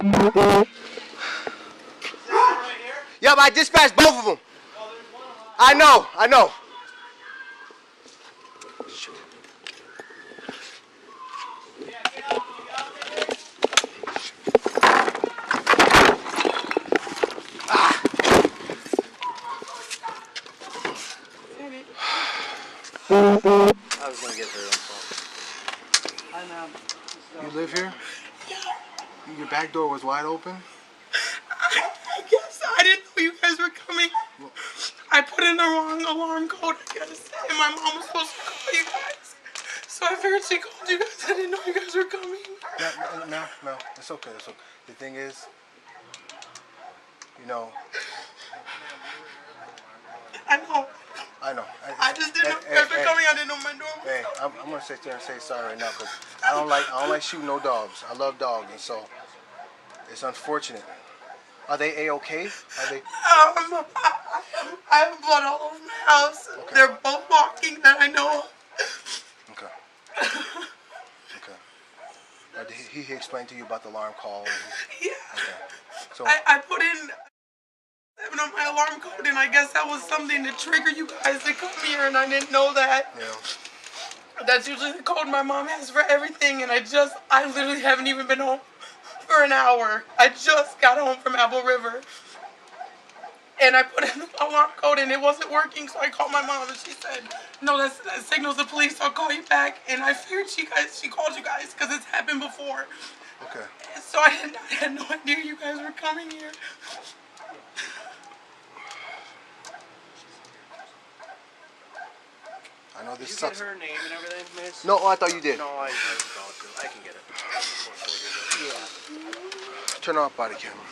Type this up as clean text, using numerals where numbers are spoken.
Right here? Yup, I dispatched both of them. Oh, there's one on my... I know. Shoot. Yeah, get out. You got it? I was gonna get her info. Hi, ma'am. You live here? Your back door was wide open? I guess I didn't know you guys were coming. I put in the wrong alarm code, I guess, and my mom was supposed to call you guys. So I figured she called you guys. I didn't know you guys were coming. No, it's okay. The thing is, you know. I know. I just didn't know you guys were coming. I didn't know my door was Hey, I'm gonna sit there and say sorry right now because I don't like shooting no dogs. I love dogs, and so it's unfortunate. Are they a-okay? Are they? I have blood all over my house. Okay. They're both walking that I know of. Okay. Did he explained to you about the alarm call? Yeah. Okay. So I put in 7 on my alarm code, and I guess that was something to trigger you guys to come here, and I didn't know that. yeah. That's usually the code my mom has for everything, and I literally haven't even been home for an hour. I just got home from Apple River, and I put in the alarm code, and it wasn't working, so I called my mom, and she said, no, that signals the police, I'll call you back, and I figured she called you guys, because it's happened before. Okay. So I had no idea you guys were coming here. I know this Did you sucks. get her name and everything, miss? No, I thought you did. No, I don't. I can get it. Yeah. Turn off body camera.